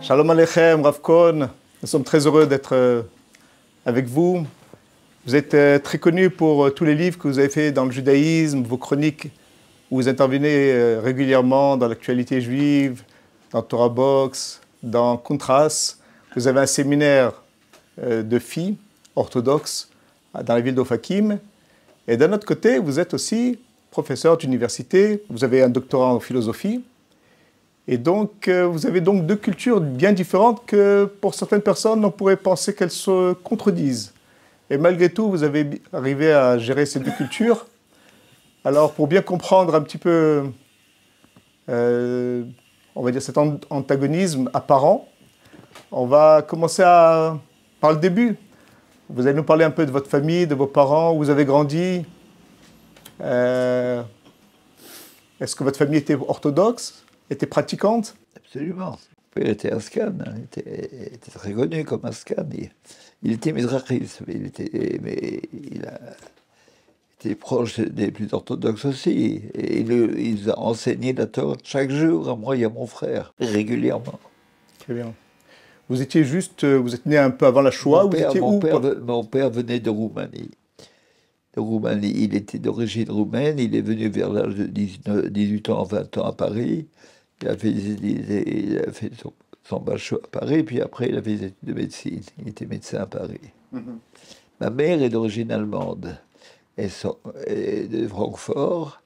Shalom Aleichem, Rav Cohn. Nous sommes très heureux d'être avec vous. Vous êtes très connu pour tous les livres que vous avez faits dans le judaïsme, vos chroniques, où vous intervenez régulièrement dans l'actualité juive, dans Torah Box, dans Contras. Vous avez un séminaire de filles orthodoxes dans la ville d'Ofakim. Et d'un autre côté, vous êtes aussi professeur d'université. Vous avez un doctorat en philosophie. Et donc, vous avez donc deux cultures bien différentes que, pour certaines personnes, on pourrait penser qu'elles se contredisent. Et malgré tout, vous avez arrivé à gérer ces deux cultures. Alors, pour bien comprendre un petit peu, on va dire, cet antagonisme apparent, on va commencer par le début. Vous allez nous parler un peu de votre famille, de vos parents, où vous avez grandi. Est-ce que votre famille était orthodoxe? Était pratiquante? Absolument. Mon père était ascan, il était très connu comme ascan. Il était mizrachiste, mais il a été proche des plus orthodoxes aussi. Et il a enseigné la Torah chaque jour, à moi et à mon frère, régulièrement. Très bien. Vous êtes né un peu avant la Shoah? Mon père venait de Roumanie. Il était d'origine roumaine, il est venu vers l'âge de 18 ans, 20 ans à Paris. Il a fait son bachelor à Paris, puis après il a fait des études de médecine. Il était médecin à Paris. Ma mère est d'origine allemande, et de Francfort,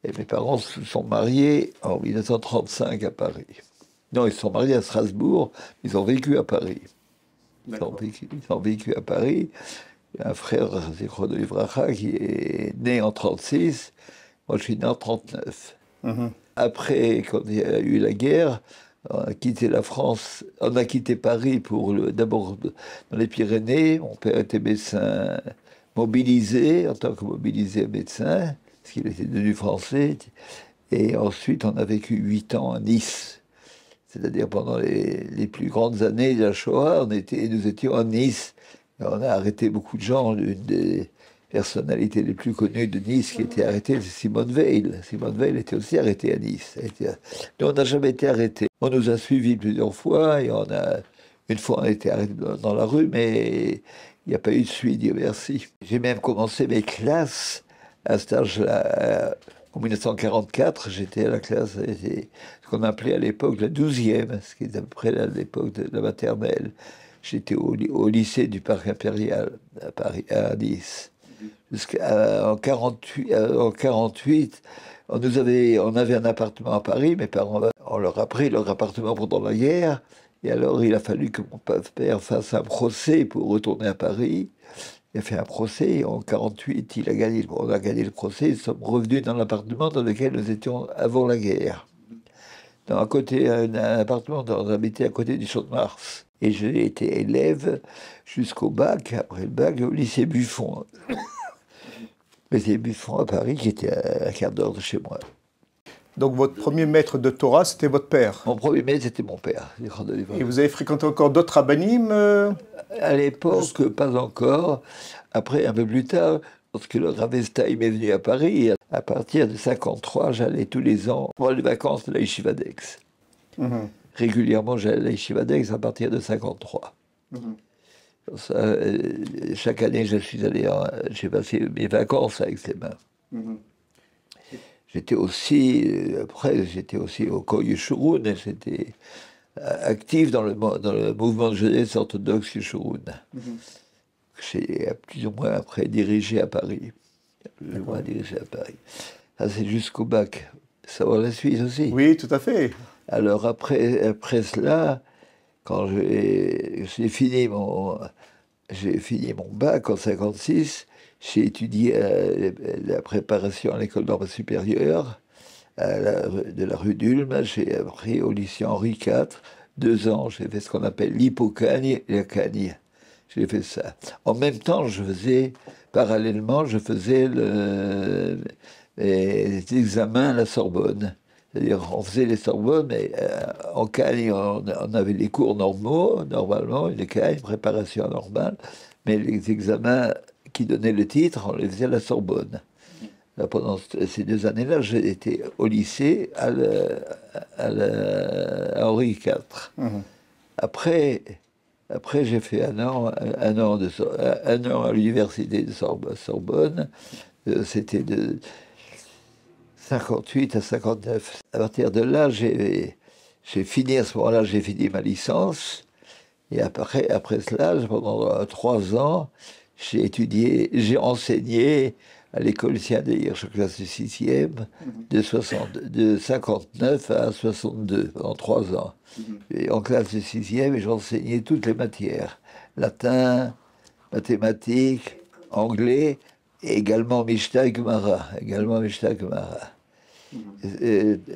et mes parents se sont mariés en 1935 à Paris. Non, ils se sont mariés à Strasbourg, ils ont vécu à Paris. Ils ont vécu à Paris. Un frère, Zichron de Livracha, qui est né en 1936, moi je suis né en 1939. Après, quand il y a eu la guerre, on a quitté la France, on a quitté Paris pour d'abord dans les Pyrénées. Mon père était médecin mobilisé, en tant que mobilisé médecin, parce qu'il était devenu français. Et ensuite, on a vécu 8 ans à Nice. C'est-à-dire pendant les plus grandes années de la Shoah, nous étions à Nice. Et on a arrêté beaucoup de gens. Une des personnalités les plus connues de Nice qui était arrêtée, c'est Simone Veil. Simone Veil était aussi arrêtée à Nice. Nous, on n'a jamais été arrêtés. On nous a suivis plusieurs fois et une fois on a été arrêtés dans la rue, mais il n'y a pas eu de suite, Dieu merci. J'ai même commencé mes classes à cet âge-là. En 1944, j'étais à la classe, ce qu'on appelait à l'époque la 12e, ce qui est à peu près à l'époque de la maternelle. J'étais au lycée du Parc Impérial à Paris, à Nice. En 1948, on avait un appartement à Paris. Mes parents, on leur a pris leur appartement pendant la guerre. Et alors, il a fallu que mon père fasse un procès pour retourner à Paris. Il a fait un procès. En 1948, on a gagné le procès. Nous sommes revenus dans l'appartement dans lequel nous étions avant la guerre. Un appartement, on habitait à côté du Champ de Mars. Et j'ai été élève jusqu'au bac, après le bac, au lycée Buffon. Le lycée Buffon à Paris, qui était à un quart d'heure de chez moi. Donc votre premier maître de Torah, c'était votre père? Mon premier maître, c'était mon père. Et vous avez fréquenté encore d'autres rabbinim À l'époque, pas encore. Après, un peu plus tard, lorsque le Rav Estaim est venu à Paris, à partir de 1953, j'allais tous les ans pour les vacances de la Yeshiva d'Aix. Régulièrement, j'allais à la Yeshiva d'Aix à partir de 1953. Chaque année, j'ai passé mes vacances avec ses mains. J'étais aussi au Koh Yeshurun, et j'étais actif dans le mouvement de jeunesse orthodoxe Yeshurun. J'ai plus ou moins après dirigé à Paris. Ça, c'est jusqu'au bac. Savoir la Suisse aussi. Oui, tout à fait. Alors après cela, quand j'ai fini mon bac en 1956, j'ai étudié la préparation à l'école normale supérieure de la rue d'Ulm. J'ai appris au lycée Henri IV, 2 ans. J'ai fait ce qu'on appelle l'hypocagne et la cagne. J'ai fait ça. En même temps, parallèlement, je faisais les examens à la Sorbonne. C'est-à-dire, on faisait les Sorbonnes, mais en Cagne, on avait les cours normaux, normalement, les Cagne, préparation normale, mais les examens qui donnaient le titre, on les faisait à la Sorbonne. Là, pendant ces 2 années-là, j'ai été au lycée à Henri IV. Après, après j'ai fait un an à l'université de Sorbonne. C'était de 58 à 59. À partir de là, j'ai fini à ce moment-là, j'ai fini ma licence. Et après cela, pendant 3 ans, j'ai enseigné à l'école Saint-Délire, classe de 6e, de 59 à 62, pendant 3 ans. Et en classe de 6e, et j'enseignais toutes les matières. Latin, mathématiques, anglais, et également Mishnah et Gemara.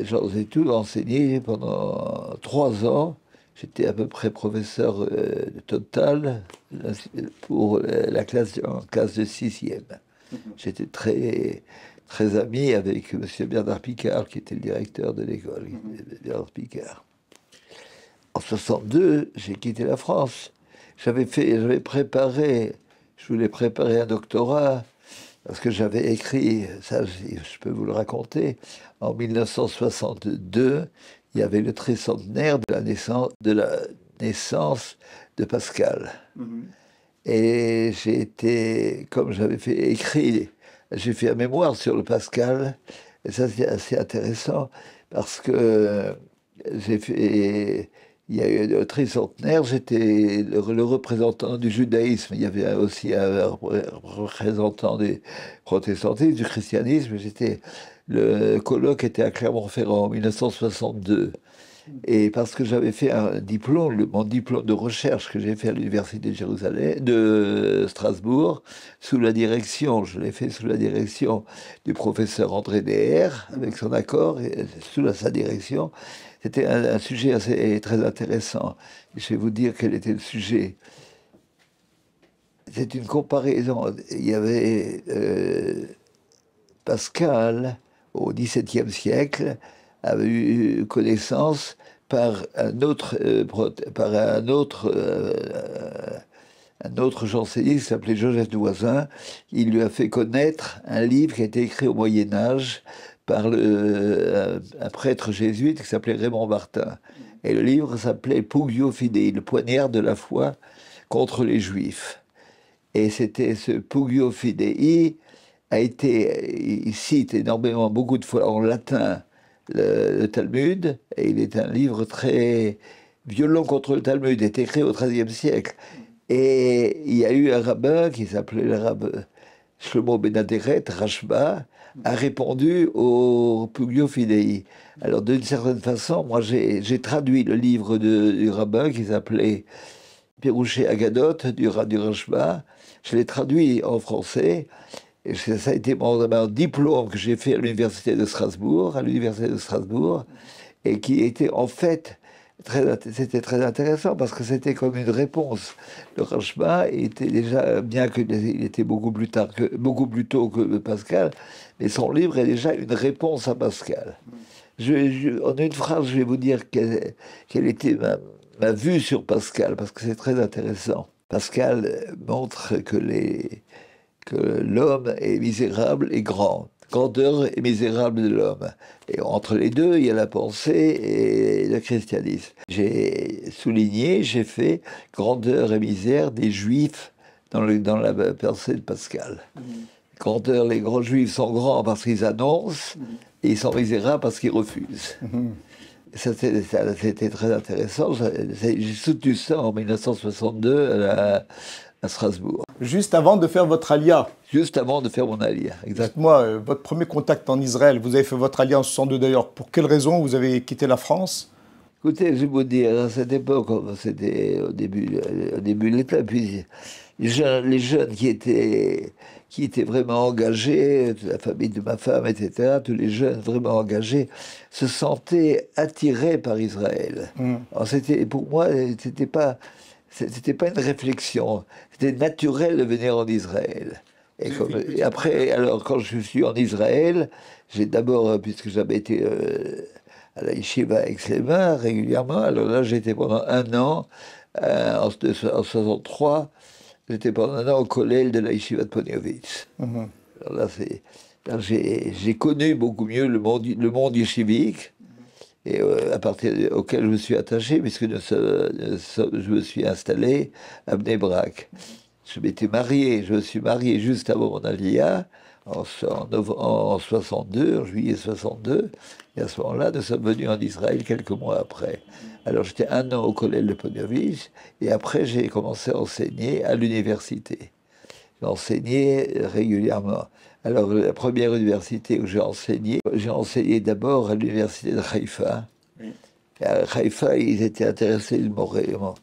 J'en ai tout enseigné pendant 3 ans. J'étais à peu près professeur total pour la classe, en classe de 6e. J'étais très, très ami avec M. Bernard Picard, qui était le directeur de l'école. Bernard Picard. En 62, j'ai quitté la France. Je voulais préparer un doctorat, parce que j'avais écrit, ça je peux vous le raconter, en 1962, il y avait le tricentenaire de la naissance de Pascal. Et comme j'avais j'ai fait un mémoire sur le Pascal, et ça c'est assez intéressant, parce que il y a eu le tricentenaire, j'étais le représentant du judaïsme. Il y avait aussi un représentant du protestantisme, du christianisme. Le colloque était à Clermont-Ferrand en 1962. Et parce que j'avais fait mon diplôme de recherche que j'ai fait à l'université de Strasbourg, je l'ai fait sous la direction du professeur André Deher, avec son accord, et sous sa direction. C'était un sujet très intéressant. Je vais vous dire quel était le sujet. C'est une comparaison. Il y avait Pascal, au XVIIe siècle, avait eu connaissance par un autre janséniste qui s'appelait Joseph Doizin. Il lui a fait connaître un livre qui a été écrit au Moyen-Âge par un prêtre jésuite qui s'appelait Raymond Martin. Et le livre s'appelait Pugio Fidei, le poignard de la foi contre les Juifs. Et c'était ce Pugio Fidei il cite énormément, beaucoup de fois en latin, le Talmud, et il est un livre très violent contre le Talmud, il est écrit au XIIIe siècle. Et il y a eu un rabbin qui s'appelait le rabbin Shlomo Ben Aderet, Rashba, a répondu au Pugio Fidei. Alors d'une certaine façon, moi j'ai traduit le livre du rabbin qui s'appelait Pérouché Agadot du Rashba. Je l'ai traduit en français. Et ça a été mon diplôme que j'ai fait à l'université de Strasbourg, et qui était en fait c'était très intéressant parce que c'était comme une réponse. Le Rashba était déjà, bien qu'il était beaucoup plus tôt que Pascal, mais son livre est déjà une réponse à Pascal. En une phrase, je vais vous dire quelle était ma vue sur Pascal, parce que c'est très intéressant. Pascal montre que l'homme est misérable et grand. Grandeur et misérable de l'homme. Et entre les deux, il y a la pensée et le christianisme. J'ai fait grandeur et misère des Juifs dans la pensée de Pascal. Grandeur, les grands Juifs sont grands parce qu'ils annoncent, et ils sont misérables parce qu'ils refusent. Ça, c'était très intéressant. J'ai soutenu ça en 1962 à Strasbourg. Juste avant de faire votre alia. Juste avant de faire mon alia, exactement. Dites-moi, votre premier contact en Israël, vous avez fait votre alia en 62 d'ailleurs. Pour quelle raison vous avez quitté la France? Écoutez, je vais vous dire, à cette époque, c'était au début de l'État, puis les jeunes qui étaient vraiment engagés, la famille de ma femme, etc., tous les jeunes vraiment engagés, se sentaient attirés par Israël. Alors pour moi, c'était pas une réflexion, c'était naturel de venir en Israël. Et après, alors quand je suis en Israël, j'ai d'abord, puisque j'avais été à la yeshiva Aix-les-Bains régulièrement, alors là j'étais pendant un an, en 63, j'étais pendant un an au collège de la yeshiva de Poniovitz. Alors là, j'ai connu beaucoup mieux le monde yeshivique. et auquel je me suis attaché, puisque je me suis installé à Bnei Brak. Je me suis marié juste avant mon Aliyah, en 62, en juillet 62, et à ce moment-là, nous sommes venus en Israël quelques mois après. Alors j'étais 1 an au collège de Ponevezh, et après j'ai commencé à enseigner à l'université. J'ai enseigné régulièrement. Alors la première université où j'ai enseigné d'abord à l'université de Haïfa. Oui. Et à Haïfa, ils étaient intéressés, ils m'ont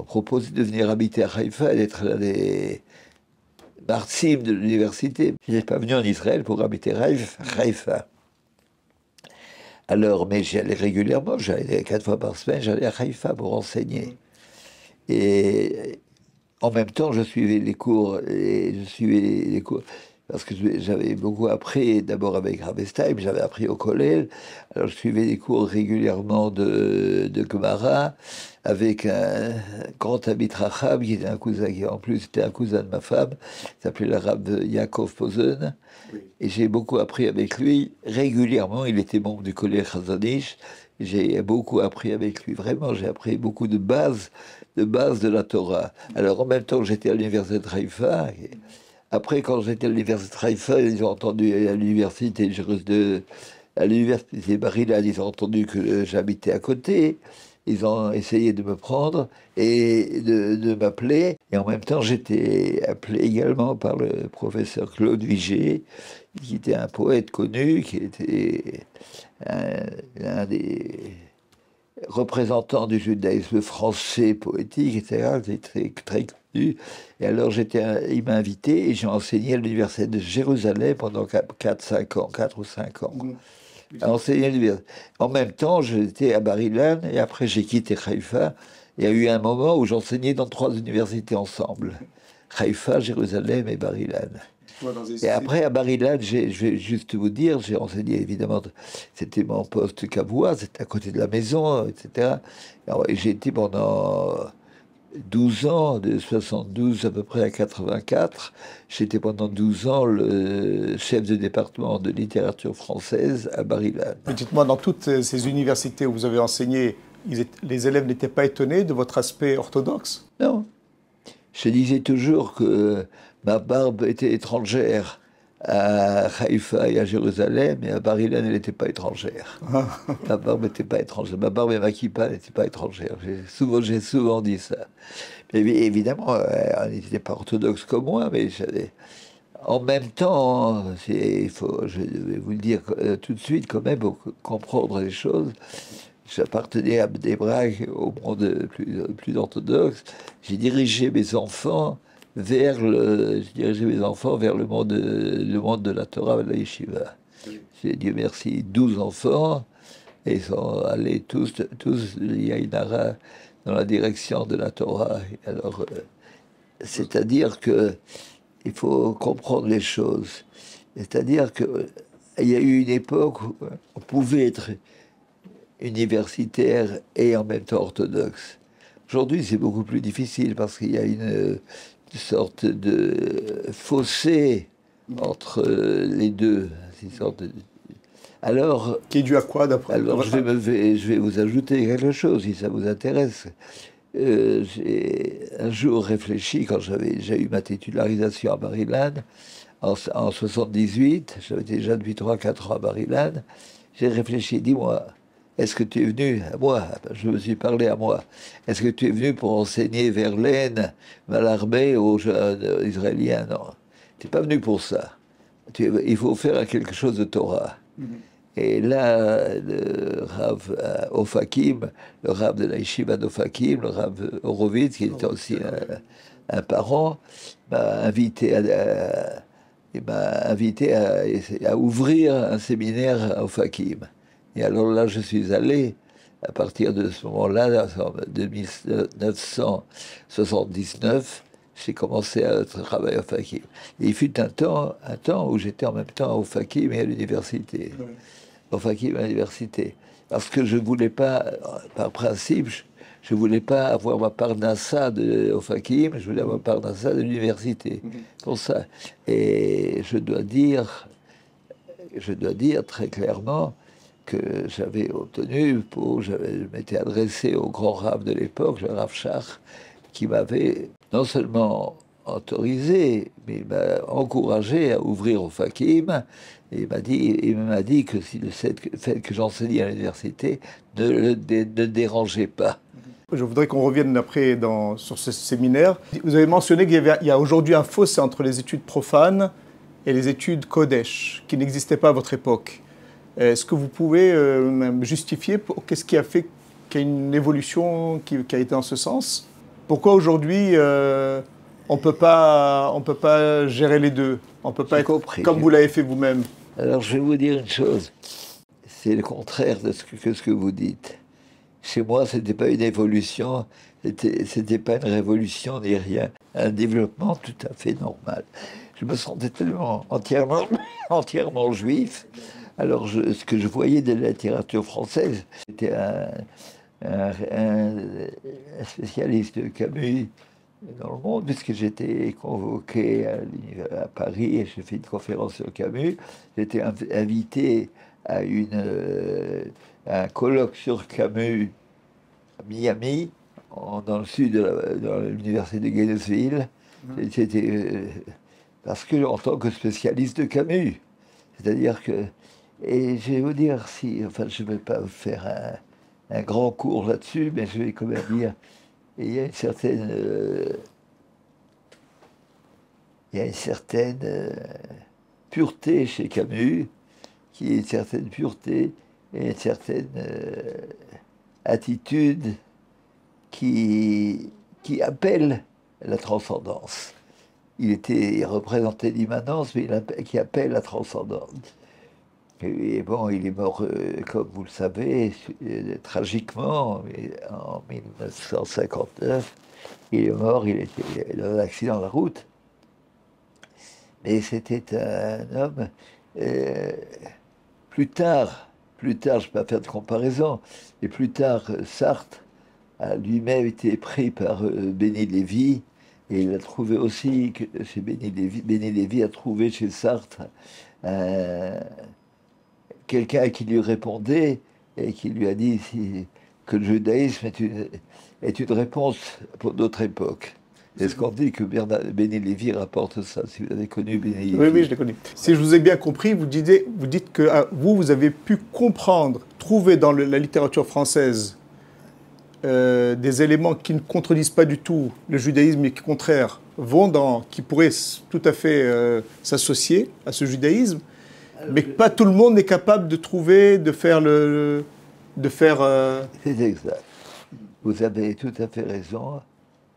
proposé de venir habiter à Haïfa et d'être l'un des martsim de l'université. Je n'étais pas venu en Israël pour habiter Haïfa. Alors, mais j'y allais régulièrement, j'allais 4 fois par semaine, j'allais à Haïfa pour enseigner. Et en même temps, je suivais les cours, parce que j'avais beaucoup appris, d'abord avec Rav Estaim, j'avais appris au collège, alors je suivais des cours régulièrement de Gemara, avec un grand Amit Rachab, qui était un cousin, qui en plus était un cousin de ma femme, qui s'appelait le Rav Yaakov Posen, oui. Et j'ai beaucoup appris avec lui, régulièrement, il était membre du collège Chazon Ish, j'ai beaucoup appris avec lui, vraiment, j'ai appris beaucoup de bases de la Torah. Alors en même temps que j'étais à l'université de Haïfa, après quand j'étais à l'université de Haïfa, ils ont entendu à l'université Bar-Ilan, ils ont entendu que j'habitais à côté, ils ont essayé de me prendre et de m'appeler. Et en même temps, j'étais appelé également par le professeur Claude Vigée, qui était un poète connu, qui était un des représentant du judaïsme français poétique, etc. C'était très connu. Et alors il m'a invité et j'ai enseigné à l'université de Jérusalem pendant 4 ou 5 ans. À enseigner à l'université. En même temps, j'étais à Bar-Ilan et après j'ai quitté Haïfa. Il y a eu un moment où j'enseignais dans 3 universités ensemble. Haïfa, Jérusalem et Bar-Ilan. Et après, à Bar-Ilan, je vais juste vous dire, j'ai enseigné évidemment, c'était mon poste cavois, c'était à côté de la maison, etc. Et j'ai été pendant 12 ans, de 72 à peu près à 84, j'étais pendant 12 ans le chef de département de littérature française à Bar-Ilan. Dites-moi, dans toutes ces universités où vous avez enseigné, les élèves n'étaient pas étonnés de votre aspect orthodoxe? Non. Je disais toujours que ma barbe était étrangère à Haïfa et à Jérusalem, et à Bar-Ilan, elle n'était pas étrangère. Ma barbe n'était pas étrangère. Ma barbe et ma kippa n'étaient pas étrangères. J'ai souvent dit ça. Mais évidemment, elle n'était pas orthodoxe comme moi, mais en même temps, je vais vous le dire tout de suite, quand même, pour comprendre les choses. J'appartenais à Bnei Brak, au monde plus orthodoxe. J'ai dirigé mes enfants vers le monde de la Torah, de la Yeshiva. J'ai, Dieu merci, 12 enfants, et ils sont allés tous Yainara, dans la direction de la Torah. Alors, c'est-à-dire que il faut comprendre les choses. C'est-à-dire qu'il y a eu une époque où on pouvait être universitaire et en même temps orthodoxe. Aujourd'hui, c'est beaucoup plus difficile parce qu'il y a une sorte de fossé entre les deux. Alors, qui est dû à quoi d'après? Alors, je vais vous ajouter quelque chose si ça vous intéresse. J'ai un jour réfléchi, quand j'avais déjà eu ma titularisation à Bar-Ilan, en 78, j'avais déjà depuis 3-4 ans à Bar-Ilan, j'ai réfléchi, dis-moi, est-ce que tu es venu à moi? Je me suis parlé à moi. Est-ce que tu es venu pour enseigner Verlaine, Mallarmé aux jeunes Israéliens? Non. Tu n'es pas venu pour ça. Il faut faire quelque chose de Torah. Et là, le Rav Ofakim, le Rav de la Yeshiva d'Ofakim, le Rav Horowitz, qui était aussi un parent, m'a invité à ouvrir un séminaire à Ofakim. Et alors là, je suis allé, à partir de ce moment-là, en 1979, j'ai commencé à travailler à Ofakim. Et il fut un temps où j'étais en même temps à Ofakim et à l'université. Oui. Ofakim à l'université. Parce que je ne voulais pas, par principe, je ne voulais pas avoir ma parnassa de Ofakim, je voulais avoir ma parnassa de l'université. Pour ça. Et je dois dire très clairement que j'avais obtenu. Je m'étais adressé au grand Rav de l'époque, le Rav Shach, qui m'avait non seulement autorisé, mais il m'a encouragé à ouvrir au Fakim. Et il m'a dit que si le fait que j'enseignais à l'université ne dérangeait pas. Je voudrais qu'on revienne après sur ce séminaire. Vous avez mentionné qu'il y a aujourd'hui un fossé entre les études profanes et les études Kodesh, qui n'existaient pas à votre époque. Est-ce que vous pouvez justifier qu'est-ce qui a fait qu'il y a une évolution qui a été en ce sens? Pourquoi aujourd'hui on ne peut pas gérer les deux? On ne peut pas être comme vous l'avez fait vous-même? Alors je vais vous dire une chose, c'est le contraire de ce que vous dites. Chez moi, ce n'était pas une évolution, c'était pas une révolution ni rien. Un développement tout à fait normal. Je me sentais tellement entièrement juif. Alors, ce que je voyais de la littérature française, c'était un spécialiste de Camus dans le monde, puisque j'étais convoqué à Paris et j'ai fait une conférence sur Camus. J'étais invité à un colloque sur Camus à Miami, dans le sud, dans l'université de Gainesville. C'était parce que, en tant que spécialiste de Camus, c'est-à-dire que, et je vais vous dire, enfin, je ne vais pas faire un grand cours là-dessus, mais je vais quand même dire, il y a une certaine pureté chez Camus, qui est une certaine pureté et une certaine attitude qui appelle la transcendance. Il représentait l'immanence, mais qui appelle la transcendance. Et bon, il est mort, comme vous le savez, tragiquement, en 1959. Il est mort, il était dans un accident de la route. Mais c'était un homme... plus tard, je ne vais pas faire de comparaison, mais plus tard, Sartre a lui-même été pris par Béni Lévy, et il a trouvé aussi, chez Béni Lévy a trouvé chez Sartre quelqu'un qui lui répondait et qui lui a dit que le judaïsme est une réponse pour notre époque. Est-ce qu'on dit que Béni Lévy rapporte ça, si vous avez connu Béni Lévy? Oui, je l'ai connu. Si je vous ai bien compris, vous dites que vous avez pu comprendre, trouver dans la littérature française des éléments qui ne contredisent pas du tout le judaïsme, mais qui, au contraire, qui pourraient tout à fait s'associer à ce judaïsme, mais que pas tout le monde est capable de trouver, de faire... C'est exact. Vous avez tout à fait raison,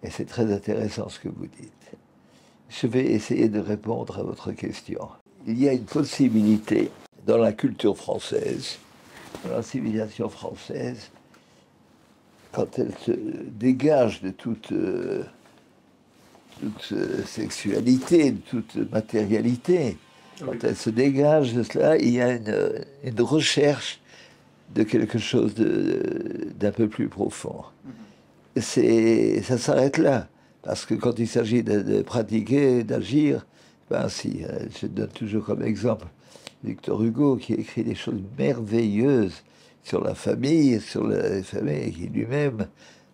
et c'est très intéressant ce que vous dites. Je vais essayer de répondre à votre question. Il y a une possibilité dans la culture française, dans la civilisation française, quand elle se dégage de toute sexualité, de toute matérialité, quand elle se dégage de cela, il y a une recherche de quelque chose d'un peu plus profond. Ça s'arrête là, parce que quand il s'agit de pratiquer, d'agir, ben si, je donne toujours comme exemple Victor Hugo, qui écrit des choses merveilleuses sur la famille, qui lui-même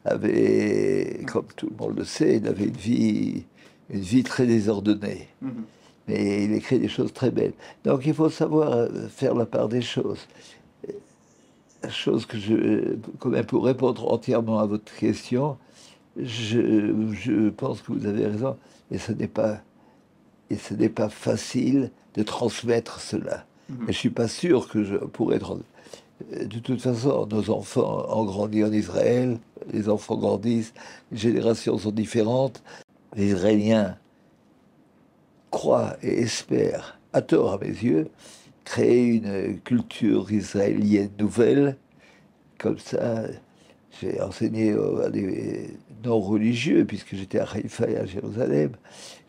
avait, comme tout le monde le sait, il avait une vie très désordonnée. Mais il écrit des choses très belles. Donc il faut savoir faire la part des choses. La chose quand même pour répondre entièrement à votre question, je pense que vous avez raison, et ce n'est pas facile de transmettre cela. Et je ne suis pas sûr que je pourrais transmettre. De toute façon, nos enfants ont grandi en Israël, les enfants grandissent, les générations sont différentes. Les Israéliens croient et espèrent, à tort à mes yeux, créer une culture israélienne nouvelle. Comme ça, j'ai enseigné à des non-religieux, puisque j'étais à Haïfa et à Jérusalem.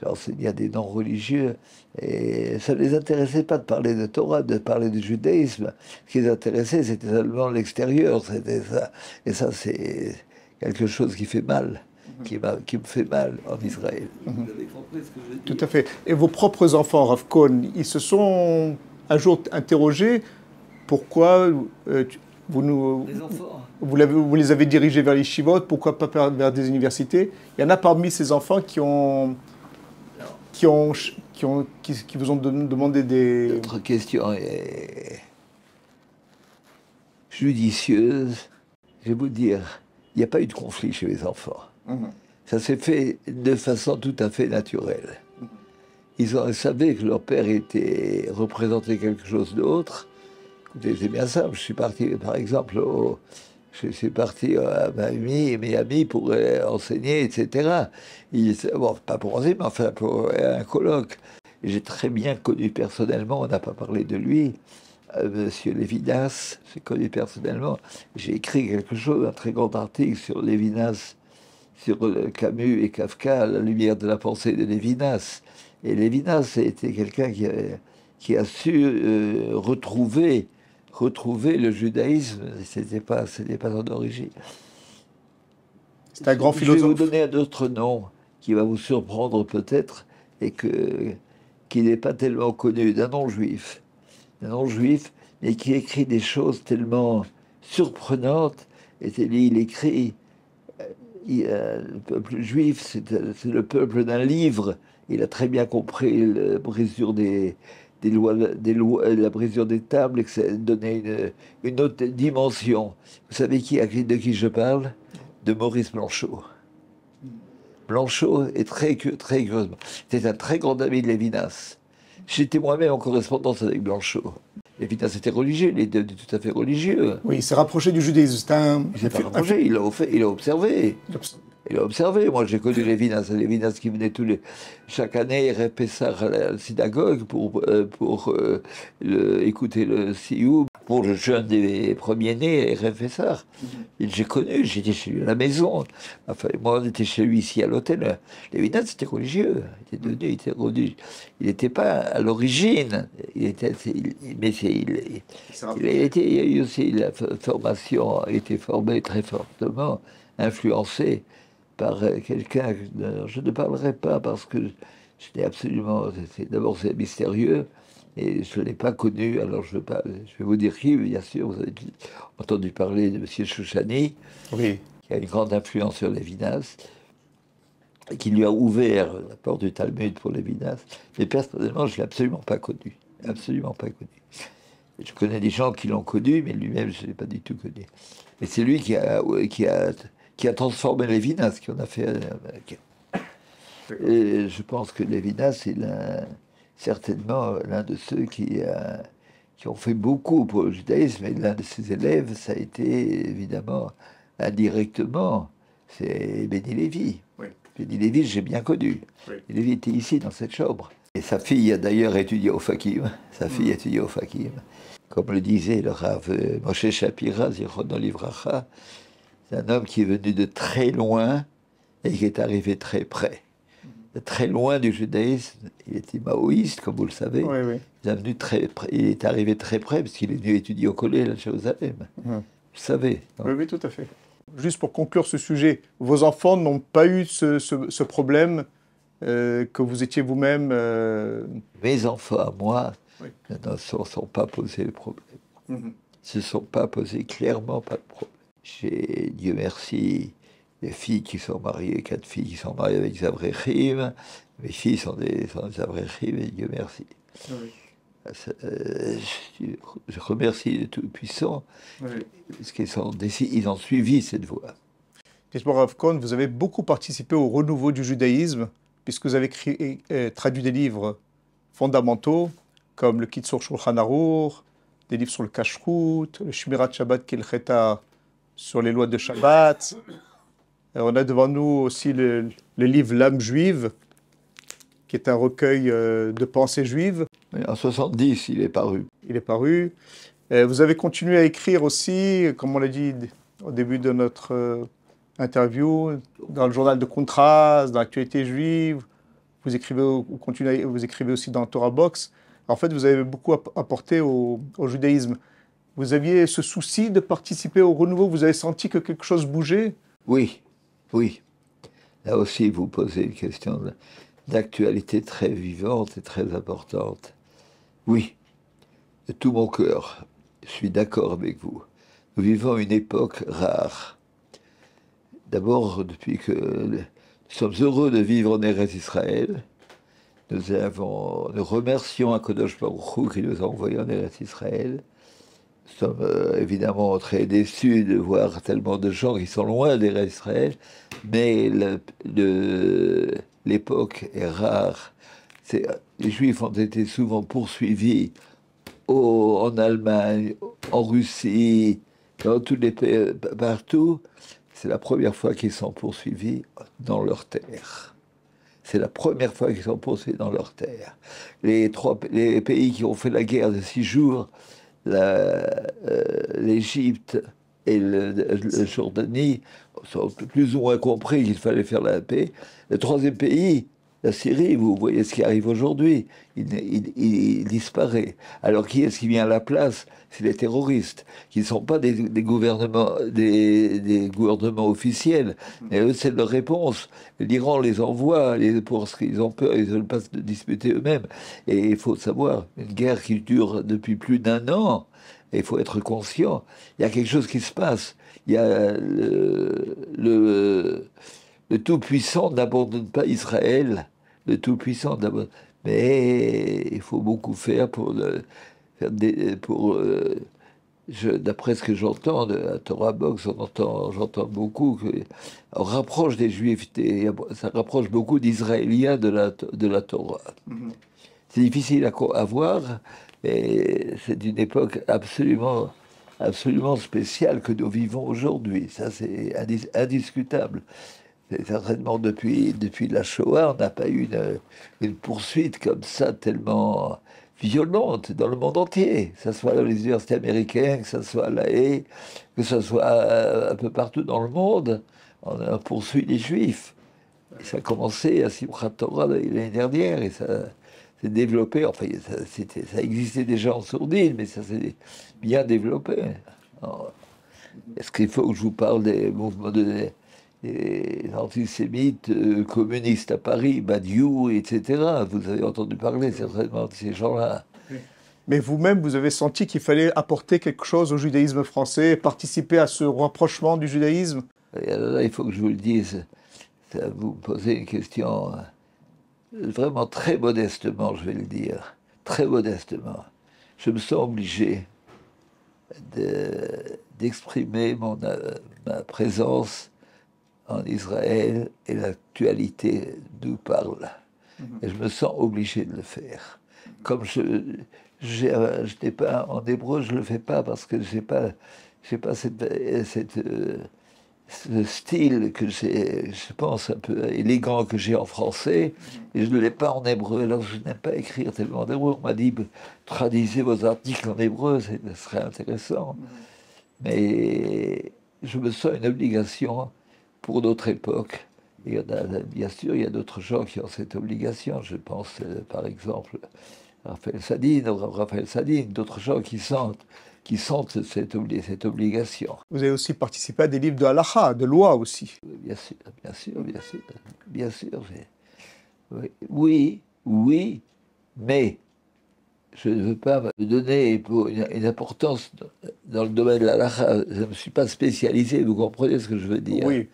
J'ai enseigné à des non-religieux. Et ça ne les intéressait pas de parler de Torah, de parler du judaïsme. Ce qui les intéressait, c'était seulement l'extérieur. C'était ça. Et ça, c'est quelque chose qui fait mal, qui me fait mal en Israël. Vous avez compris ce que je dis? Tout à fait. Et vos propres enfants, Rav Cohn, ils se sont un jour interrogés pourquoi vous les avez dirigés vers les yeshivot, pourquoi pas vers des universités? Il y en a parmi ces enfants qui vous ont demandé des... Notre question est judicieuse. Je vais vous dire, il n'y a pas eu de conflit chez les enfants. Ça s'est fait de façon tout à fait naturelle. Ils savaient que leur père représentait quelque chose d'autre. C'est bien simple. Je suis parti, par exemple, à Miami pour enseigner, etc. Bon, pas pour enseigner, mais enfin pour un colloque. J'ai très bien connu personnellement, on n'a pas parlé de lui, Monsieur Lévinas, j'ai connu personnellement. J'ai écrit quelque chose, un très grand article sur Lévinas, sur Camus et Kafka, à la lumière de la pensée de Lévinas. Et Lévinas était quelqu'un qui a su retrouver le judaïsme. C'était pas son origine. C'est un grand philosophe. Je vais vous donner un autre nom qui va vous surprendre peut-être et qui n'est pas tellement connu, d'un non-juif, mais qui écrit des choses tellement surprenantes. Il écrit, le peuple juif, c'est le peuple d'un livre. Il a très bien compris la brisure des lois, la brisure des tables, et que ça donnait une autre dimension. Vous savez de qui je parle? De Maurice Blanchot. Blanchot est très curieusement. C'était un très grand ami de Lévinas. J'étais moi-même en correspondance avec Blanchot. Lévinas était religieux, il était tout à fait religieux. Oui, il s'est rapproché du judaïsme. Il s'est pas rapproché, il a observé. Il a observé. Moi, j'ai connu Lévinas qui venait chaque année, il répétait à la synagogue pour écouter le sioux. Pour le jeune des premiers-nés, Réfessar. J'ai connu, j'étais chez lui à la maison. Enfin, moi, on était chez lui ici à l'hôtel. Lévinas, c'était religieux. Il n'était pas à l'origine. Il a eu aussi la formation, a été formé très fortement, influencé par quelqu'un. Je ne parlerai pas parce que j'étais absolument. D'abord, c'est mystérieux. Et je ne l'ai pas connu, alors je vais vous dire qui, bien sûr, vous avez entendu parler de M. Chouchani, oui, qui a une grande influence sur Lévinas, qui lui a ouvert la porte du Talmud pour Lévinas, mais personnellement, je ne l'ai absolument pas connu, absolument pas connu. Et je connais des gens qui l'ont connu, mais lui-même, je ne l'ai pas du tout connu. Et c'est lui qui a transformé Lévinas, qui en a fait... Et je pense que Lévinas, certainement l'un de ceux qui ont fait beaucoup pour le judaïsme, et l'un de ses élèves, ça a été évidemment, indirectement, c'est Béni Lévy. Oui. Béni Lévy, j'ai bien connu. Oui. Béni Lévy était ici, dans cette chambre. Et sa fille a d'ailleurs étudié au Fakim. Comme le disait le Rav Moshe Shapira, Zichrono Livracha, c'est un homme qui est venu de très loin et qui est arrivé très près. Très loin du judaïsme, il était maoïste, comme vous le savez. Oui, oui. Il est arrivé très près, parce qu'il est venu étudier au collège à Jérusalem. Vous savez. Oui, oui, tout à fait. Juste pour conclure ce sujet, vos enfants n'ont pas eu ce problème que vous étiez vous-même... Mes enfants, à moi, oui, ne se sont pas posé le problème. Mm-hmm. Se sont pas posé clairement pas de problème. J'ai, Dieu merci, des filles qui sont mariées, 4 filles qui sont mariées avec des avrechim. Mes filles sont des avrechim, et Dieu merci. Oui. Je remercie le Tout-Puissant, Oui. parce ils ont suivi cette voie. Jesper Rav Cohn, vous avez beaucoup participé au renouveau du judaïsme, puisque vous avez traduit des livres fondamentaux, comme le Kitzur Shulchan Aruch, des livres sur le Kashrut, le Shmirat Shabbat Kilcheta sur les lois de Shabbat. On a devant nous aussi le livre L'âme juive, qui est un recueil de pensées juives. Mais en 70, il est paru. Il est paru. Vous avez continué à écrire aussi, comme on l'a dit au début de notre interview, dans le journal de Contraste, dans l'actualité juive. Vous écrivez aussi dans Torah Box. En fait, vous avez beaucoup apporté au judaïsme. Vous aviez ce souci de participer au renouveau? Vous avez senti que quelque chose bougeait? Oui, oui. Là aussi, vous posez une question d'actualité très vivante et très importante. Oui, de tout mon cœur. Je suis d'accord avec vous. Nous vivons une époque rare. D'abord, depuis que nous sommes heureux de vivre en Eretz Israël, nous remercions Akadosh Baruch Hu qui nous a envoyés en Eretz Israël. Nous sommes évidemment très déçus de voir tellement de gens qui sont loin d'Eretz Israël, mais l'époque est rare. Les Juifs ont été souvent poursuivis en Allemagne, en Russie, dans tous les pays, partout. C'est la première fois qu'ils sont poursuivis dans leur terre. C'est la première fois qu'ils sont poursuivis dans leur terre. Les pays qui ont fait la guerre de 6 jours, l'Égypte et le Jordanie, ont plus ou moins compris qu'il fallait faire la paix. Le troisième pays, la Syrie, vous voyez ce qui arrive aujourd'hui, il disparaît. Alors qui est-ce qui vient à la place? C'est les terroristes, qui ne sont pas des gouvernements officiels. Mais eux, c'est leur réponse. L'Iran les envoie pour ce qu'ils ont peur, ils ne veulent pas se disputer eux-mêmes. Et il faut savoir, une guerre qui dure depuis plus d'1 an, et il faut être conscient, il y a quelque chose qui se passe. Il y a le Tout-Puissant n'abandonne pas Israël. Le Tout-Puissant d'abord. Mais il faut beaucoup faire d'après ce que j'entends de la Torah Box, j'entends beaucoup qu'on rapproche des Juifs, ça rapproche beaucoup d'Israéliens de la Torah. C'est difficile à voir, mais c'est une époque absolument spéciale que nous vivons aujourd'hui. Ça, c'est indiscutable. Certainement, depuis la Shoah, on n'a pas eu une poursuite comme ça tellement violente dans le monde entier, que ce soit dans les universités américaines, que ce soit à La Haye, que ce soit un peu partout dans le monde. On a poursuivi les Juifs. Et ça a commencé à Simchat Torah l'année dernière, et ça s'est développé. Enfin, ça existait déjà en sourdine, mais ça s'est bien développé. Est-ce qu'il faut que je vous parle des mouvements des antisémites communistes à Paris, Badiou, etc. Vous avez entendu parler certainement de ces gens-là. Mais vous-même, vous avez senti qu'il fallait apporter quelque chose au judaïsme français, participer à ce rapprochement du judaïsme? Et alors là, il faut que je vous le dise, vous posez une question vraiment très modestement, je vais le dire, très modestement. Je me sens obligé d'exprimer ma présence en Israël et l'actualité nous parle. Et je me sens obligé de le faire. Comme je n'ai pas en hébreu, je ne le fais pas parce que je n'ai pas ce style que je pense un peu élégant que j'ai en français, et je ne l'ai pas en hébreu. Alors je n'aime pas écrire tellement en hébreu. On m'a dit, traduisez vos articles en hébreu, ce serait intéressant. Mais je me sens une obligation pour notre époque. Et bien sûr, il y a d'autres gens qui ont cette obligation. Je pense, par exemple, Raphaël Sadine, d'autres gens qui sentent cette obligation. Vous avez aussi participé à des livres de halakha, de loi aussi. Bien sûr. Oui, mais je ne veux pas me donner une importance dans le domaine de l'halakha. Je ne me suis pas spécialisé, vous comprenez ce que je veux dire? Oui.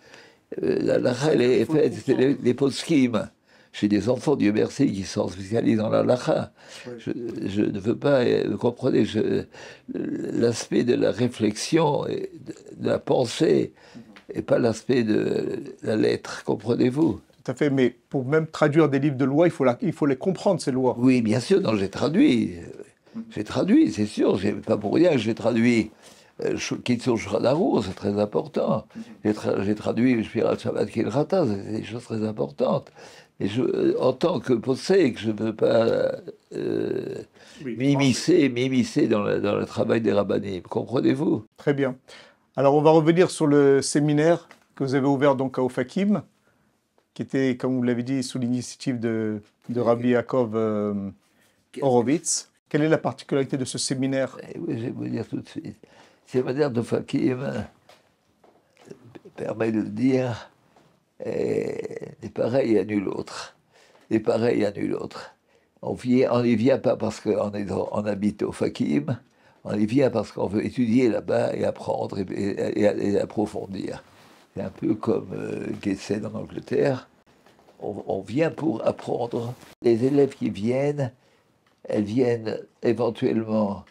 L'halakha, elle est faite, c'est les poskim. J'ai des enfants, Dieu merci, qui sont spécialisés dans l'halakha. Oui. Je ne veux pas, vous comprenez, l'aspect de la réflexion, et de la pensée, et pas l'aspect de la lettre, comprenez-vous? Tout à fait, mais pour même traduire des livres de loi, il faut les comprendre, ces lois. Oui, bien sûr, non, j'ai traduit, c'est sûr, pas pour rien que j'ai traduit Kitzur Shradaro, c'est très important. J'ai traduit Shpirat Shabbat Kilrata, c'est des choses très importantes. Et en tant que possèque, je ne peux pas m'immiscer dans le travail des rabbinim. Comprenez-vous? Très bien. Alors, on va revenir sur le séminaire que vous avez ouvert donc à Ofakim, qui était, comme vous l'avez dit, sous l'initiative de Rabbi Yaakov Horowitz. Quelle est la particularité de ce séminaire? Oui, je vais vous dire tout de suite. Le séminaire d'Ofakim permet de le dire, n'est pareil à nul autre. On n'y vient pas parce qu'on habite Ofakim, On y vient parce qu'on veut étudier là-bas et apprendre et approfondir. C'est un peu comme Gateshead en Angleterre. On vient pour apprendre. Les élèves qui viennent, elles viennent éventuellement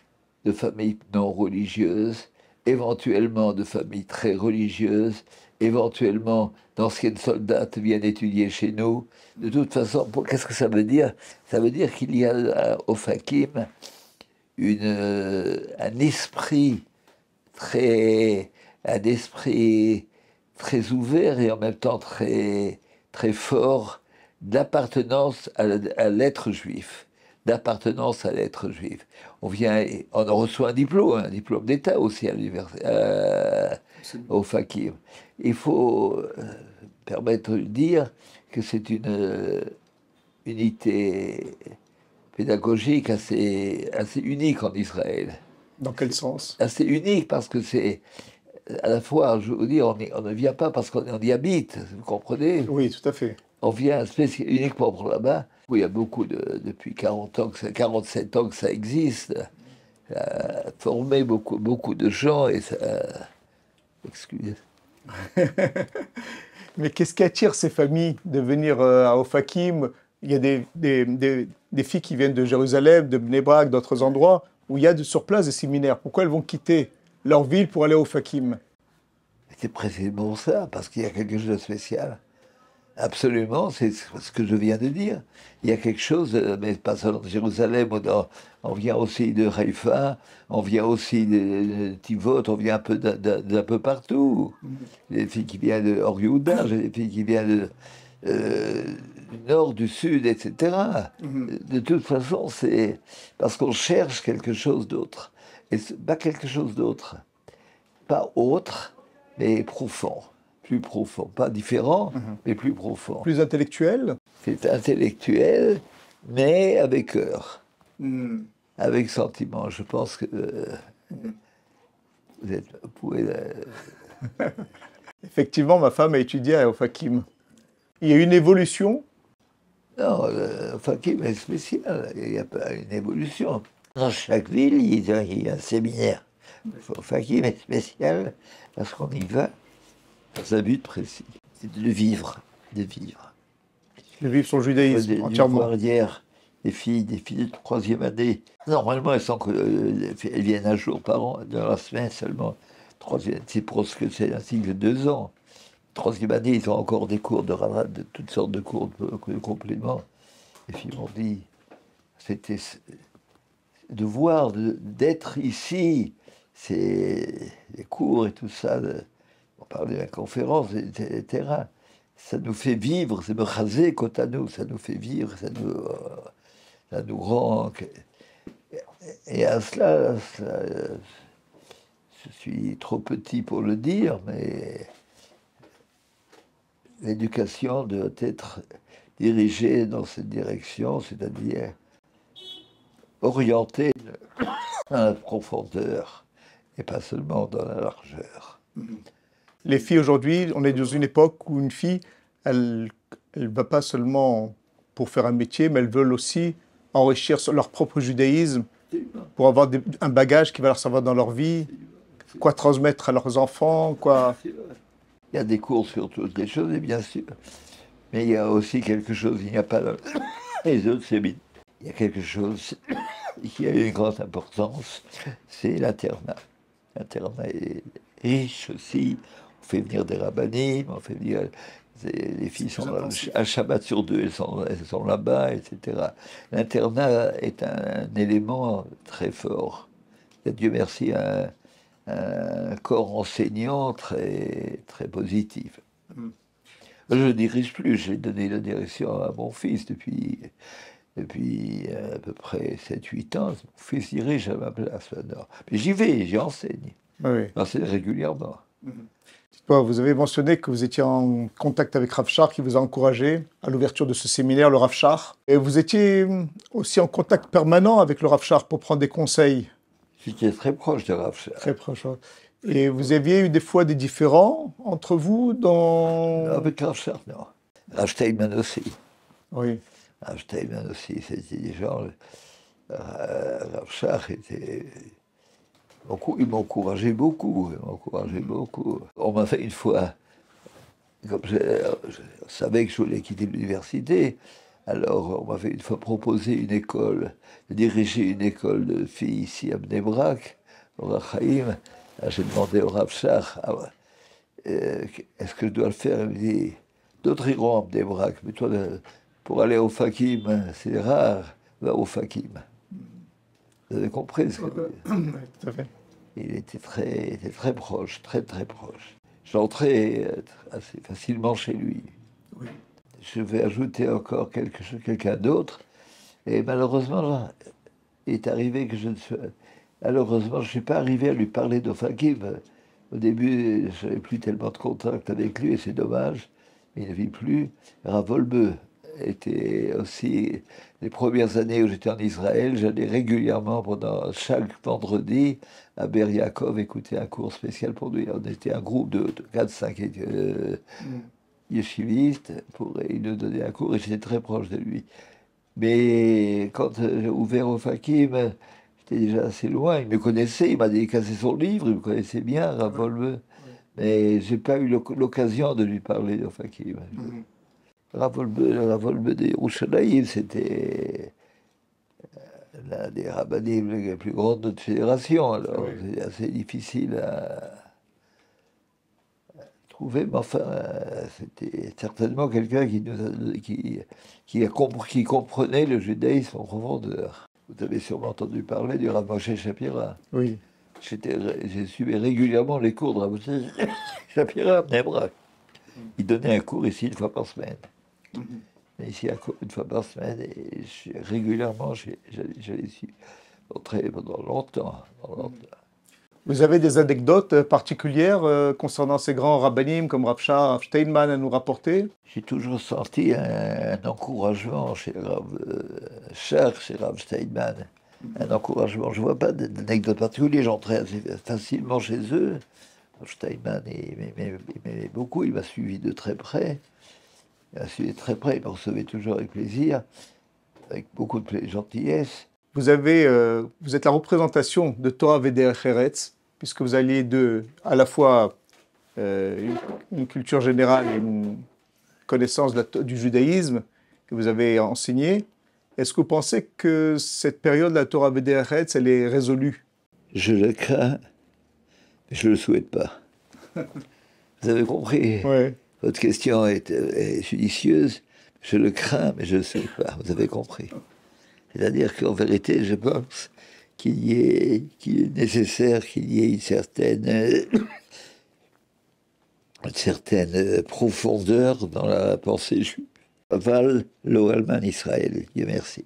de familles non religieuses, éventuellement de familles très religieuses, éventuellement d'anciennes soldates viennent étudier chez nous. De toute façon, qu'est-ce que ça veut dire? Ça veut dire qu'il y a au Fakim un esprit très, un esprit très ouvert et en même temps très, très fort d'appartenance à l'être juif. D'appartenance à l'être juif. On vient, on reçoit un diplôme d'État aussi à au Fakim. Il faut permettre de dire que c'est une unité pédagogique assez unique en Israël. Dans quel sens? Assez unique parce que c'est à la fois, je veux dire, on ne vient pas parce qu'on y habite, vous comprenez? Oui, tout à fait. On vient uniquement pour là-bas. Oui, il y a beaucoup depuis 40 ans, 47 ans que ça existe. Ça a formé beaucoup de gens et ça. Excusez. Mais qu'est-ce qui attire ces familles de venir à Ofakim? Il y a des filles qui viennent de Jérusalem, de Bnei Brak, d'autres endroits où il y a sur place des séminaires. Pourquoi elles vont quitter leur ville pour aller à Ofakim? C'est précisément ça, parce qu'il y a quelque chose de spécial. Absolument, c'est ce que je viens de dire. Il y a quelque chose, mais pas seulement de Jérusalem, on vient aussi de Haïfa, on vient aussi de Tivot, on vient un peu d'un peu partout. J'ai des filles qui viennent de Hor-Yehuda, j'ai des filles qui viennent du nord, du sud, etc. De toute façon, c'est parce qu'on cherche quelque chose d'autre. Et pas quelque chose d'autre, pas autre, mais profond. Plus profond, pas différent, mais plus profond. Plus intellectuel? C'est intellectuel, mais avec cœur, avec sentiment. Je pense que vous pouvez... Effectivement, ma femme a étudié à Ofakim. Il y a une évolution? Non, Fakim est spécial, il n'y a pas une évolution. Dans chaque ville, il y a un séminaire. Fakim est spécial parce qu'on y va dans un but précis, c'est de le vivre, de vivre. De vivre son judaïsme entièrement. Voir hier des filles de troisième année. Normalement, elles viennent un jour par an, dans la semaine seulement. Troisième, c'est presque c'est un cycle de 2 ans. Troisième année, ils ont encore des cours de ralade, de toutes sortes de cours de compléments. Les filles m'ont dit, c'était de voir, d'être ici, c'est les cours et tout ça. On parlait de la conférence, etc. Ça nous fait vivre, c'est me raser quant à nous, ça nous fait vivre, ça nous rend. Et à cela, je suis trop petit pour le dire, mais l'éducation doit être dirigée dans cette direction, c'est-à-dire orientée dans la profondeur et pas seulement dans la largeur. Les filles aujourd'hui, on est dans une époque où une fille, elle ne va pas seulement pour faire un métier, mais elles veulent aussi enrichir leur propre judaïsme pour avoir un bagage qui va leur servir dans leur vie, quoi transmettre à leurs enfants, quoi. Il y a des cours sur toutes les choses, et bien sûr. Mais il y a aussi quelque chose, il n'y a pas dans les autres séminaires. Il y a quelque chose qui a une grande importance, c'est l'internat. L'internat est riche aussi. On fait venir des rabbinim, on fait venir... Les filles sont là, un Shabbat sur 2, elles sont là-bas, etc. L'internat est un élément très fort. Et Dieu merci, un corps enseignant très, très positif. Je ne dirige plus, j'ai donné la direction à mon fils depuis à peu près 7-8 ans. Mon fils dirige à ma place maintenant. Mais j'y vais, j'y enseigne. Oui. J'enseigne régulièrement. Vous avez mentionné que vous étiez en contact avec Rav Shach, qui vous a encouragé à l'ouverture de ce séminaire, le Rav Shach. Et vous étiez aussi en contact permanent avec le Rav Shach pour prendre des conseils. J'étais très proche de Rav Shach. Très proche. Et vous aviez eu des fois des différends entre vous dans... Avec Rav Shach, non. Rav Steinman aussi. Oui. Rav Steinman aussi, c'était des gens... Rav Shach était Il m'a encouragé beaucoup, il m'a encouragé beaucoup. On m'a fait une fois, comme je savais que je voulais quitter l'université, alors on m'avait une fois proposé une école, de diriger une école de filles ici à Bnei Brak, au Rachaïm. J'ai demandé au Rav Shach, est-ce que je dois le faire? Il me dit, d'autres iront à Bnei Brak, mais toi, pour aller au Fakim, c'est rare, va au Fakim. Vous avez compris ce que Oui, tout à fait. il était très proche, très très proche. J'entrais assez facilement chez lui. Oui. Je vais ajouter encore quelqu'un d'autre. Et malheureusement, il est arrivé que je ne suis... Malheureusement, je ne suis pas arrivé à lui parler d'Ofakim. Au début, je n'avais plus tellement de contact avec lui, et c'est dommage. Il ne vit plus. Ravolbeu était aussi... Les premières années où j'étais en Israël, j'allais régulièrement pendant chaque vendredi à Ber Yaakov écouter un cours spécial pour lui. On était un groupe de 4-5 yeshivistes, il nous donnait un cours et j'étais très proche de lui. Mais quand j'ai ouvert au Fakim, j'étais déjà assez loin. Il me connaissait, il m'a dédicacé son livre, il me connaissait bien, Ravolbeu. Mais je n'ai pas eu l'occasion de lui parler au Fakim. Ravolbeu de Yerushalayim, c'était l'un des rabbinim les plus grands de notre fédération. Alors c'est assez difficile à trouver, mais enfin, c'était certainement quelqu'un qui comprenait le judaïsme en profondeur. Vous avez sûrement entendu parler du Rav Moshe Shapira. Oui. J'ai suivi régulièrement les cours de Rav Moshe Shapira à Bnei Brak. Il donnait un cours ici une fois par semaine. Mais ici, une fois par semaine, et régulièrement, j'allais suivre. Entré pendant longtemps. Vous avez des anecdotes particulières concernant ces grands rabbinim comme Rav Shach, Rav Steinman à nous rapporter? J'ai toujours senti un encouragement chez Rav Shach, chez Rav Steinman. Un encouragement. Je ne vois pas d'anecdote particulière. J'entrais assez facilement chez eux. Rav Steinman m'aimait beaucoup. Il m'a suivi de très près. Il m'a suivi de très près. Il me recevait toujours avec plaisir, avec beaucoup de gentillesse. Vous êtes la représentation de Torah Vederech Eretz, puisque vous alliez à la fois une culture générale et une connaissance du judaïsme que vous avez enseigné. Est-ce que vous pensez que cette période de la Torah Vederech Eretz, elle est résolue? Je le crains, mais je ne le souhaite pas. Vous avez compris? Ouais. Votre question est judicieuse. Je le crains, mais je ne le souhaite pas. Vous avez compris? C'est-à-dire qu'en vérité, je pense qu'il est nécessaire qu'il y ait une certaine profondeur dans la pensée juive. Aval lo Alman Israël, Dieu merci.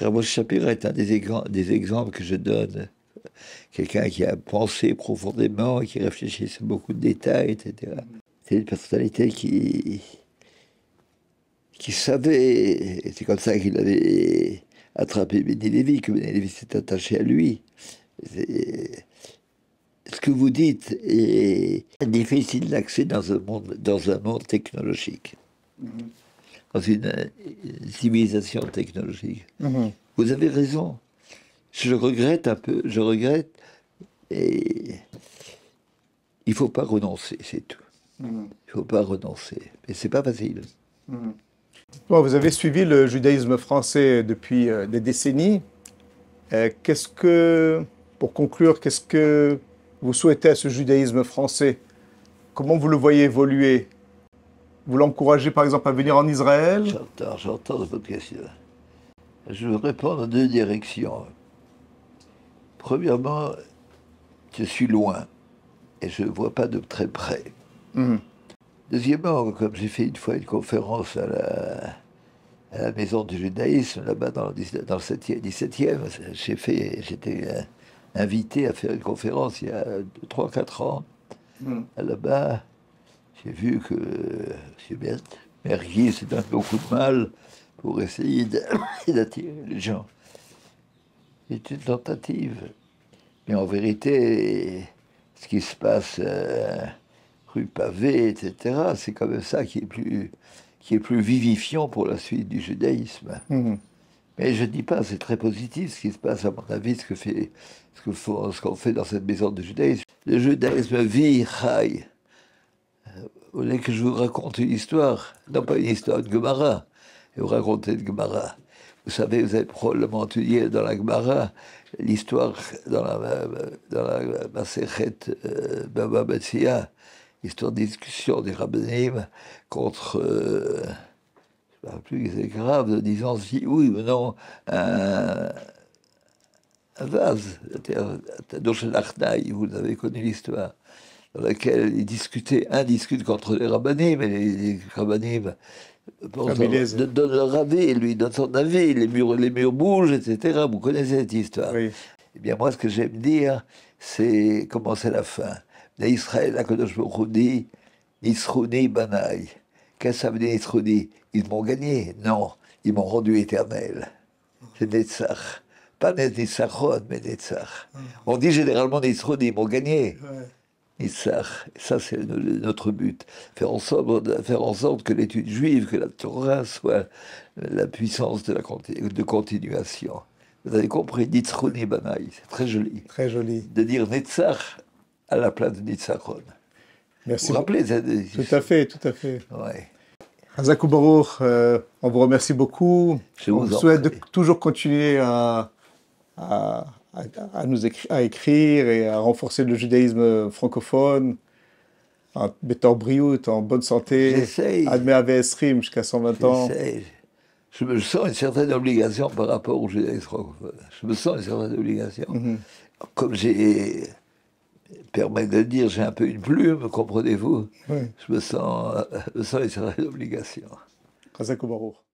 Rav Moshe Shapira est un des exemples que je donne. Quelqu'un qui a pensé profondément, qui réfléchit sur beaucoup de détails, etc. C'est une personnalité qui savait, c'est comme ça qu'il avait attrapé Béni Lévy, que Béni Lévy s'est attaché à lui. Ce que vous dites est difficile d'accès dans un monde technologique, dans une civilisation technologique. Vous avez raison. Je regrette un peu, et il ne faut pas renoncer, c'est tout. Il ne faut pas renoncer. Mais ce n'est pas facile. Bon, vous avez suivi le judaïsme français depuis des décennies. Pour conclure, qu'est-ce que vous souhaitez à ce judaïsme français? Comment vous le voyez évoluer? Vous l'encouragez par exemple à venir en Israël? J'entends votre question. Je veux répondre en deux directions. Premièrement, je suis loin et je ne vois pas de très près. Deuxièmement, comme j'ai fait une fois une conférence à la Maison du judaïsme, là-bas dans le 17e, j'étais invité à faire une conférence il y a 3-4 ans. Là-bas, j'ai vu que M. Mergui s'est donné beaucoup de mal pour essayer d'attirer les gens. C'est une tentative. Mais en vérité, ce qui se passe rue Pavée, etc., c'est quand même ça qui est plus vivifiant pour la suite du judaïsme. Mais je ne dis pas, c'est très positif ce qui se passe, à mon avis, ce qu'on fait dans cette maison de judaïsme. Le judaïsme vit, chai. Vous voulez que je vous raconte une histoire? Non, pas une histoire, une Gemara. Et vous racontez une Gemara. Vous savez, vous avez probablement étudié dans la Gemara l'histoire dans la Masechet Baba Metzia, histoire de discussion des rabbinim contre, je ne sais plus, c'est grave, disant si oui ou non, un vase, vous avez connu l'histoire, dans laquelle ils discutaient, un discute contre les rabbinim, et les rabbinim donne leur avis, lui donne son avis, les murs bougent, etc. Vous connaissez cette histoire. Oui. Eh bien, moi, ce que j'aime dire, c'est comment c'est la fin. D'Israël, Akadosh Baruch Hu dit, Nisrouni Banaï. Qu'est-ce que ça veut dire Nisrouni? Ils m'ont gagné? Non, ils m'ont rendu éternel. C'est Netzach. Pas Netzachon, mais Netzach. On dit généralement Nisrouni, ils m'ont gagné. Netzach. Ça, c'est notre but. Faire en sorte que l'étude juive, que la Torah soit la puissance de continuation. Vous avez compris, Nitzrouni Banaï, c'est très joli. Très joli. De dire Netzach à la place de Nitzachon. Merci. Vous vous rappelez Tout à fait, tout à fait. Ouais. Hazakou Baruch, on vous remercie beaucoup. On vous souhaite de toujours continuer à écrire et à renforcer le judaïsme francophone, en Betor Briout, en bonne santé. J'essaye. Admet Avesrim jusqu'à 120 ans. Je me sens une certaine obligation par rapport au judaïsme francophone. Je me sens une certaine obligation. Comme permet de le dire, j'ai un peu une plume, comprenez-vous? Oui. Je me sens une certaine obligation. Hazakou Baruch.